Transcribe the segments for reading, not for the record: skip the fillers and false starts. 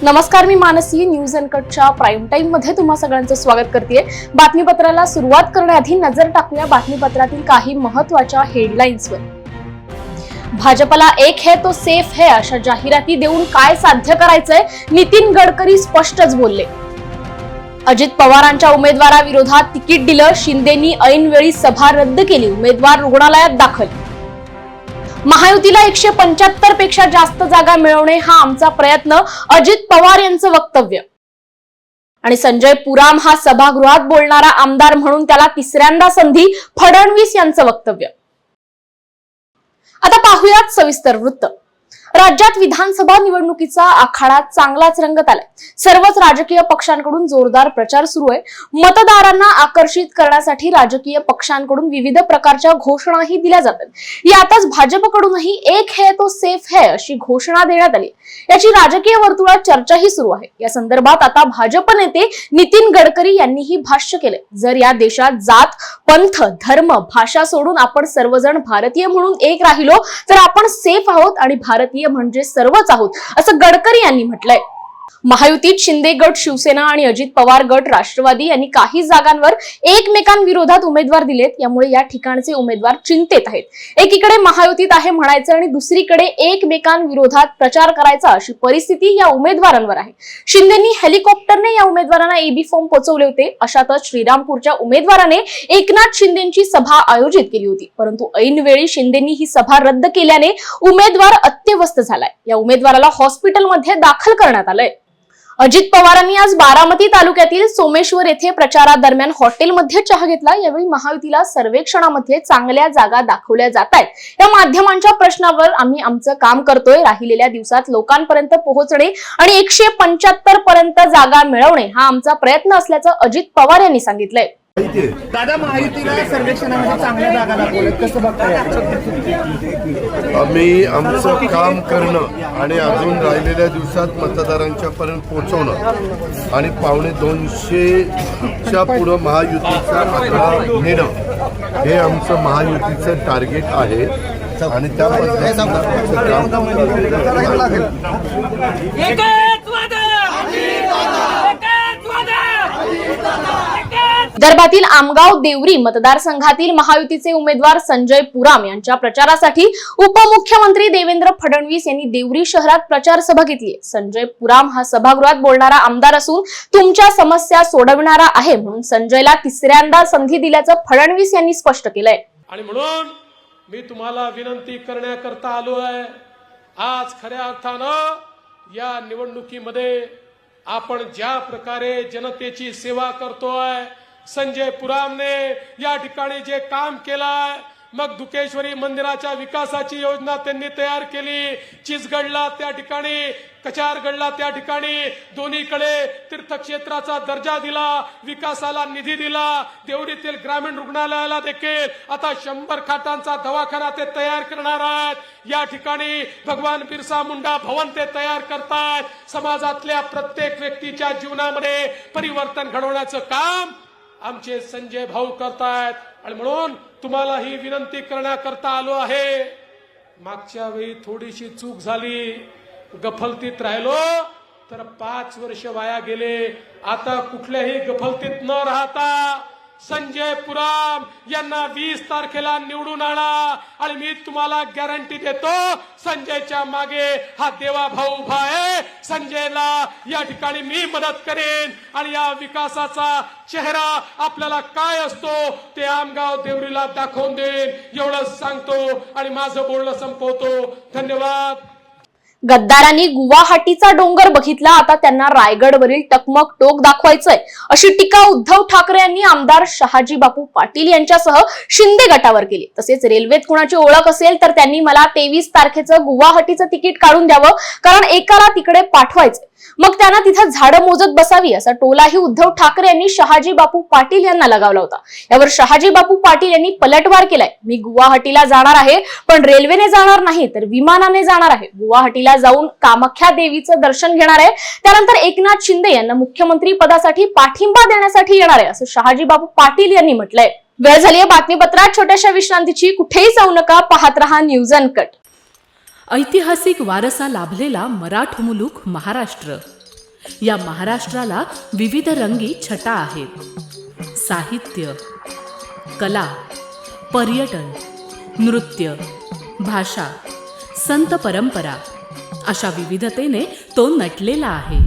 नमस्कार, मी Mansi. News अनकटच्या prime time मध्ये तुम्हा सगळ्यांचं स्वागत करते. बातमीपत्राला सुरुवात करण्याआधी नजर टाकूया बातमीपत्रातील काही महत्त्वाच्या हेडलाईन्सवर. भाजपला एक है तो सेफ है अशा जाहिराती देऊन काय साध्य करायचंय, नितीन गडकरी स्पष्टच बोलले. अजित पवारांच्या उमेदवाराविरोधात तिकीट दिलं, शिंदेनी ऐनवेळी सभा रद्द केली, उमेदवार रुग्णालयात दाखल. महायुतीला 175 पेक्षा जास्त जागा मिळवणे हा आमचा प्रयत्न, अजित पवार यांचं वक्तव्य. आणि संजय पुराम हा सभागृहात बोलणारा आमदार म्हणून त्याला तिसऱ्यांदा संधी, फडणवीस यांचं वक्तव्य. आता पाहूयात सविस्तर वृत्त. राज्यात विधानसभा निवडणुकीचा आखाडा चांगलाच रंगत आलाय. सर्वच राजकीय पक्षांकडून जोरदार प्रचार सुरू आहे. मतदारांना आकर्षित करण्यासाठी राजकीय पक्षांकडून विविध प्रकारच्या घोषणाही दिल्या जातात. यातच भाजपकडूनही एक है तो सेफ है अशी घोषणा देण्यात आली. याची राजकीय वर्तुळात चर्चाही सुरू आहे. या संदर्भात आता भाजप नेते नितीन गडकरी यांनीही भाष्य केले. जर या देशात जात, पंथ, धर्म, भाषा सोडून आपण सर्वजण भारतीय म्हणून एक राहिलो तर आपण सेफ आहोत आणि भारतीय म्हणजे सर्वच आहोत, असं गडकरी यांनी म्हटलंय. महायुतीत शिंदे गट शिवसेना आणि अजित पवार गट राष्ट्रवादी यांनी काही जागांवर एकमेकांविरोधात उमेदवार दिलेत. यामुळे या ठिकाणचे उमेदवार चिंतेत आहेत. एकीकडे महायुतीत आहे म्हणायचं आणि दुसरीकडे एकमेकांविरोधात प्रचार करायचा अशी परिस्थिती या उमेदवारांवर आहे. शिंदेनी हेलिकॉप्टरने या उमेदवारांना एबी फॉर्म पोहोचवले होते. अशातच श्रीरामपूरच्या उमेदवाराने एकनाथ शिंदेची सभा आयोजित केली होती, परंतु ऐनवेळी शिंदेनी ही सभा रद्द केल्याने उमेदवार अत्यवस्थ झालाय. या उमेदवाराला हॉस्पिटलमध्ये दाखल करण्यात आलंय. अजित पवारांनी आज बारामती तालुक्यातील सोमेश्वर येथे प्रचारादरम्यान हॉटेलमध्ये चहा घेतला. यावेळी महायुतीला सर्वेक्षणामध्ये चांगल्या जागा दाखवल्या जात आहेत. या माध्यमांच्या प्रश्नावर आम्ही आमचं काम करतोय. राहिलेल्या दिवसात लोकांपर्यंत पोहोचणे आणि 175 पर्यंत जागा मिळवणे हा आमचा प्रयत्न असल्याचं अजित पवार यांनी सांगितलंय. दादा, महायुतीला सर्वेक्षणामध्ये चांगल्या जागा दाखवल्यात, कसं बघताय? आम्ही आमचं काम करणं आणि अजून राहिलेल्या दिवसात मतदारांच्या पर्यंत पोहोचवणं आणि 250च्या पुढं महायुतीचा आकडा नेणं हे आमचं महायुतीचं टार्गेट आहे आणि त्या पद्धतीनं विदर्भातील आमगाव देवरी मतदारसंघातील महायुतीचे उमेदवार संजय पुराम यांच्या प्रचारासाठी उपमुख्यमंत्री देवेंद्र फडणवीस यांनी देवरी शहरात प्रचार सभा घेतली. संजय पुराम हा सभागृहात बोलणारा आमदार असून तुमच्या समस्या सोडविणारा आहे म्हणून संजयला तिसऱ्यांदा संधी दिल्याचं फडणवीस यांनी स्पष्ट केलंय. आणि म्हणून मी तुम्हाला विनंती करण्याकरता आलो आहे. आज खऱ्या अर्थानं या निवडणुकीमध्ये आपण ज्या प्रकारे जनतेची सेवा करतोय, संजय पुरामने या ठिकाणी जे काम केलंय, मग दुकेश्वरी मंदिराच्या विकासाची योजना त्यांनी तयार केली, चिचगडला त्या ठिकाणी, कचारगडला त्या ठिकाणी दोन्हीकडे तीर्थक्षेत्राचा दर्जा दिला, विकासाला निधी दिला. देवरीतील ग्रामीण रुग्णालयाला देखील आता 100 खाटांचा दवाखाना ते तयार करणार आहेत. या ठिकाणी भगवान बिरसा मुंडा भवन ते तयार करतात. समाजातल्या प्रत्येक व्यक्तीच्या जीवनामध्ये परिवर्तन घडवण्याचं काम आमचे संजय भाऊ करतायत. आणि म्हणून तुम्हाला ही विनंती करण्याकरता आलो आहे. मागच्या वेळी थोडीशी चूक झाली, गफलतीत राहिलो तर 5 वर्ष वाया गेले. आता कुठल्याही गफलतीत न राहता संजय पुराम यांना 20 तारखेला निवडून आणा आणि मी तुम्हाला गॅरंटी देतो, संजयच्या मागे हा देवा भाऊ उभा आहे. संजयला या ठिकाणी मी मदत करेन आणि या विकासाचा चेहरा आपल्याला काय असतो ते आमगाव देवरीला दाखवून देईन, एवढंच सांगतो आणि माझं बोलणं संपवतो. धन्यवाद. गद्दारांनी गुवाहाटीचा डोंगर बघितला, आता त्यांना रायगडवरील टकमक टोक दाखवायचंय अशी टीका उद्धव ठाकरे यांनी आमदार शहाजी बापू पाटील यांच्यासह शिंदे गटावर केली. तसेच रेल्वेत कुणाची ओळख असेल तर त्यांनी मला 23 तारखेचं गुवाहाटीचं तिकीट काढून द्यावं, कारण एकाला तिकडे पाठवायचं, मग त्यांना तिथं झाडं मोजत बसावी असा टोलाही उद्धव ठाकरे यांनी शहाजी बापू पाटील यांना लगावला होता. यावर शहाजी बापू पाटील यांनी पलटवार केलाय. मी गुवाहाटीला जाणार आहे, पण रेल्वेने जाणार नाही तर विमानाने जाणार आहे. गुवाहाटीला जाऊन कामाख्या देवीचं दर्शन घेणार आहे, त्यानंतर एकनाथ शिंदे यांना मुख्यमंत्री पदासाठी पाठिंबा देण्यासाठी येणार आहे असं शहाजी बापू पाटील यांनी म्हटलंय. वेळ झाली आहे बातमीपत्रात छोट्याशा विश्रांतीची. कुठेही जाऊ नका, पाहत रहा न्यूज अनकट. ऐतिहासिक वारसा लाभलेला मराठ मुलूक महाराष्ट्र. या महाराष्ट्राला विविध रंगी छटा आहेत. साहित्य, कला, पर्यटन, नृत्य, भाषा, संत परंपरा अशा विविधतेने तो नटलेला आहे.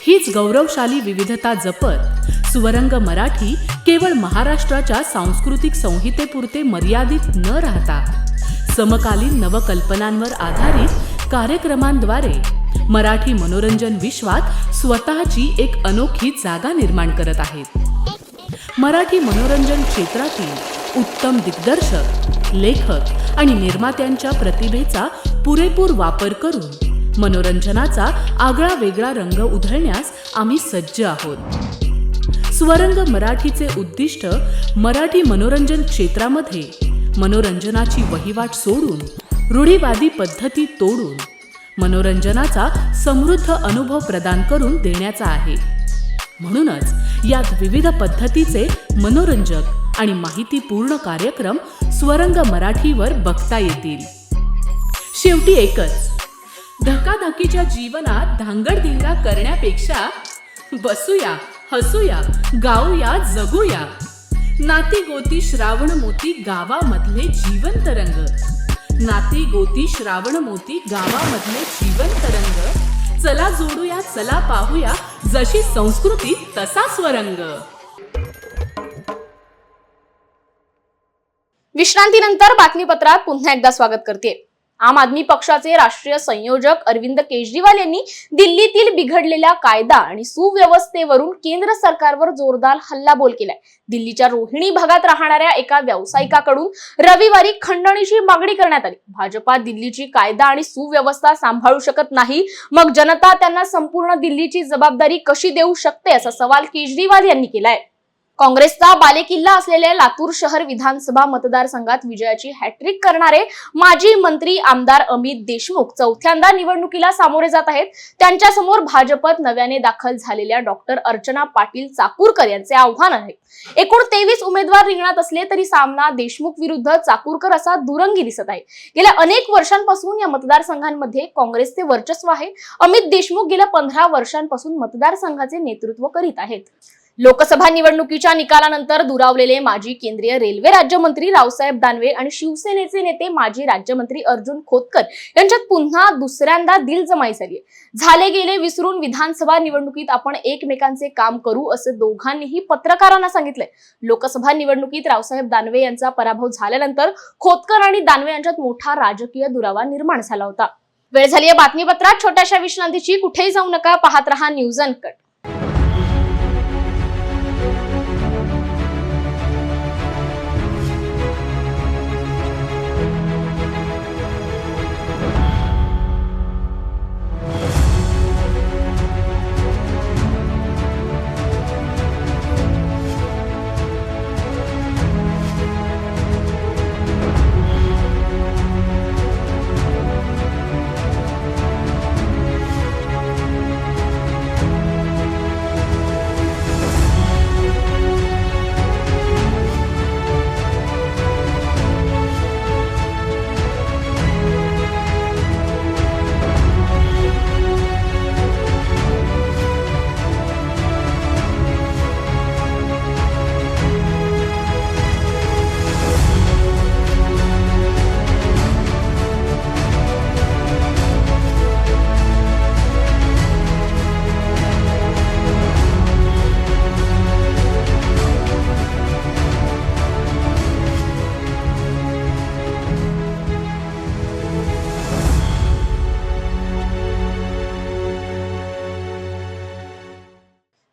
हीच गौरवशाली विविधता जपत स्वरंग मराठी केवळ महाराष्ट्राच्या सांस्कृतिक संहितेपुरते मर्यादित न राहता समकालीन नवकल्पनांवर आधारित कार्यक्रमांद्वारे मराठी मनोरंजन विश्वात स्वतःची एक अनोखी जागा निर्माण करत आहेत. मराठी मनोरंजन क्षेत्रातील उत्तम दिग्दर्शक, लेखक आणि निर्मात्यांच्या प्रतिभेचा पुरेपूर वापर करून मनोरंजनाचा आगळा वेगळा रंग उधळण्यास आम्ही सज्ज आहोत. स्वरंग मराठीचे उद्दिष्ट मराठी मनोरंजन क्षेत्रामध्ये मनोरंजनाची वहिवाट सोडून रूढीवादी पद्धती तोडून मनोरंजनाचा समृद्ध अनुभव प्रदान करून देण्याचा आहे. म्हणूनच यात विविध पद्धतीचे मनोरंजक आणि माहितीपूर्ण कार्यक्रम स्वरंग मराठीवर बघता येतील. शेवटी एकच, धकाधकीच्या जीवनात धांगडधिंगा करण्यापेक्षा बसूया, हसूया, गाऊया, जगूया. नाती गोती श्रावण मोती गावामधले जीवंत रंग. नाती गोती श्रावण मोती गावामधले जीवंत रंग. चला जोडूया, चला पाहूया, जशी संस्कृती तसा स्वरंग. विश्रांतीनंतर बातमीपत्रात पुन्हा एकदा स्वागत करते. आम आदमी पक्षाचे राष्ट्रीय संयोजक अरविंद केजरीवाल यांनी दिल्लीतील बिघडलेल्या कायदा आणि सुव्यवस्थेवरून केंद्र सरकारवर जोरदार हल्लाबोल केलाय. दिल्लीच्या रोहिणी भागात राहणाऱ्या एका व्यावसायिकाकडून रविवारी खंडणीची मागणी करण्यात आली. भाजपा दिल्लीची कायदा आणि सुव्यवस्था सांभाळू शकत नाही, मग जनता त्यांना संपूर्ण दिल्लीची जबाबदारी कशी देऊ शकते, असा सवाल केजरीवाल यांनी केलाय. काँग्रेसचा बालेकिल्ला असलेल्या लातूर शहर विधानसभा मतदारसंघात विजयाची हॅट्रिक करणारे माजी मंत्री आमदार अमित देशमुख चौथ्यांदा निवडणुकीला सामोरे जात आहेत. त्यांच्या समोर भाजपत नव्याने दाखल झालेल्या डॉक्टर अर्चना पाटील चाकूरकर यांचे आव्हान आहे. एकूण 23 उमेदवार रिंगणात असले तरी सामना देशमुख विरुद्ध चाकूरकर असा दुरंगी दिसत आहे. गेल्या अनेक वर्षांपासून या मतदारसंघांमध्ये काँग्रेसचे वर्चस्व आहे. अमित देशमुख गेल्या 15 वर्षांपासून मतदारसंघाचे नेतृत्व करीत आहेत. लोकसभा निवडणुकीच्या निकालानंतर दुरावलेले माजी केंद्रीय रेल्वे राज्यमंत्री रावसाहेब दानवे आणि शिवसेनेचे नेते माजी राज्यमंत्री अर्जुन खोतकर यांच्यात पुन्हा दुसऱ्यांदा दिलजमाई झाली. झाले गेले विसरून विधानसभा निवडणुकीत आपण एकमेकांचे काम करू, असे दोघांनीही पत्रकारांना सांगितले. लोकसभा निवडणुकीत रावसाहेब दानवे यांचा पराभव झाल्यानंतर खोतकर आणि दानवे यांच्यात मोठा राजकीय दुरावा निर्माण झाला होता. वेळ झाली आहे बातमीपत्रात छोट्याशा विश्रांतीची. कुठेही जाऊ नका, पाहत रहा न्यूज अनकट.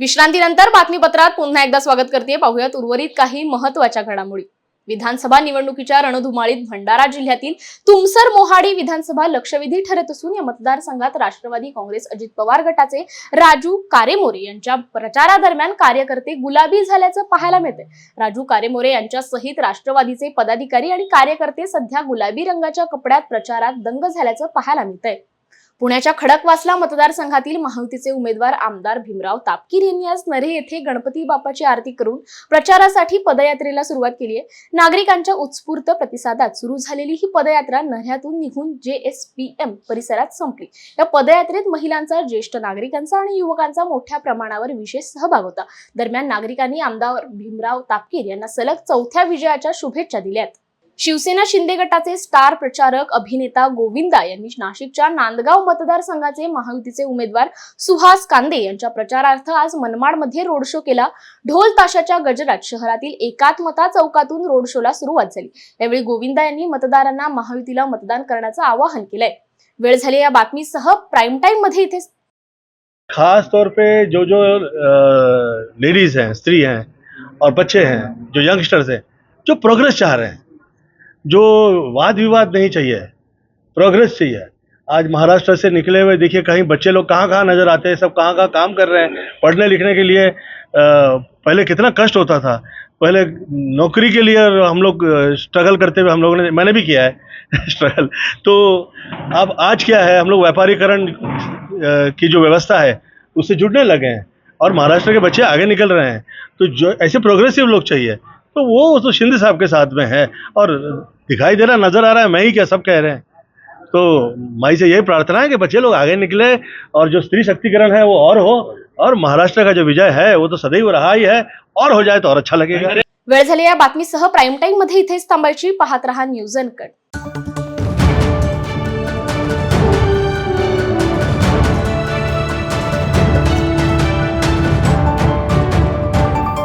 विश्रांतीनंतर बातमीपत्रात पुन्हा एकदा स्वागत करते. पाहूयात उर्वरित काही महत्त्वाच्या घडामोडी. विधानसभा निवडणुकीच्या रणधुमाळीत भंडारा जिल्ह्यातील तुमसर मोहाडी विधानसभा लक्षवेधी ठरत असून या मतदारसंघात राष्ट्रवादी काँग्रेस अजित पवार गटाचे राजू कारेमोरे यांच्या प्रचारादरम्यान कार्यकर्ते गुलाबी झाल्याचं पाहायला मिळते. राजू कारेमोरे यांच्या सहित राष्ट्रवादीचे पदाधिकारी आणि कार्यकर्ते सध्या गुलाबी रंगाच्या कपड्यात प्रचारात दंग झाल्याचं पाहायला मिळतंय. पुण्याच्या खडकवासला मतदारसंघातील महायुतीचे उमेदवार आमदार भीमराव तापकीर यांनी आज नरे येथे गणपती बाप्पाची आरती करून प्रचारासाठी पदयात्रेला सुरुवात केली आहे. नागरिकांच्या उत्स्फूर्त प्रतिसादात सुरू झालेली ही पदयात्रा नऱ्ह्यातून निघून JSPM परिसरात संपली. या पदयात्रेत महिलांचा, ज्येष्ठ नागरिकांचा आणि युवकांचा मोठ्या प्रमाणावर विशेष सहभाग होता. दरम्यान नागरिकांनी आमदार भीमराव तापकीर यांना सलग 4थ्या विजयाच्या शुभेच्छा दिल्यात. शिवसेना शिंदे गटाचे स्टार प्रचारक अभिनेता गोविंदा यांनी नाशिकच्या नांदगाव मतदारसंघाचे महायुतीचे उमेदवार सुहास कांदे यांच्या प्रचारार्थ आज मनमाडमध्ये रोड शो केला. ढोल ताशाच्या गजरात शहरातील एकात्मता चौकातून रोड शोला सुरुवात झाली. यावेळी गोविंदा यांनी मतदारांना महायुतीला मतदान करण्याचं आवाहन केलंय. वेळ झाली या बातमीसह प्राईम टाइम मध्ये इथे खास तौर पे जो लेडीज हैं, स्त्री हैं और बच्चे हैं, जो यंगस्टर्स हैं, जो प्रोग्रेस चाह रहे हैं, जो वाद विवाद नहीं चाहिए, प्रोग्रेस चाहिए। आज महाराष्ट्र से निकले हुए देखिए कहीं बच्चे लोग कहाँ नजर आते हैं, सब कहाँ काम कर रहे हैं। पढ़ने लिखने के लिए पहले कितना कष्ट होता था, पहले नौकरी के लिए हम लोग स्ट्रगल करते हुए, हम लोगों ने, मैंने भी किया है स्ट्रगल। तो अब आज क्या है, हम लोग व्यापारीकरण की जो व्यवस्था है उससे जुड़ने लगे हैं और महाराष्ट्र के बच्चे आगे निकल रहे हैं। तो जो ऐसे प्रोग्रेसिव लोग चाहिए, तो वो तो शिंदे साहब के साथ में है और दिखाई दे रहा, नजर आ रहा है, मैं ही क्या, सब कह रहे हैं। तो माई से यही प्रार्थना है कि बच्चे लोग आगे निकले और जो स्त्री शक्तिकरण है वो और हो, और महाराष्ट्र का जो विजय है वो तो सदैव रहा ही है, और हो जाए तो और अच्छा लगेगा। वेळ झाली या बातमीसह प्राईम टाइम मध्ये इथेच थांबायची. पाहत रहा न्यूज अनकट.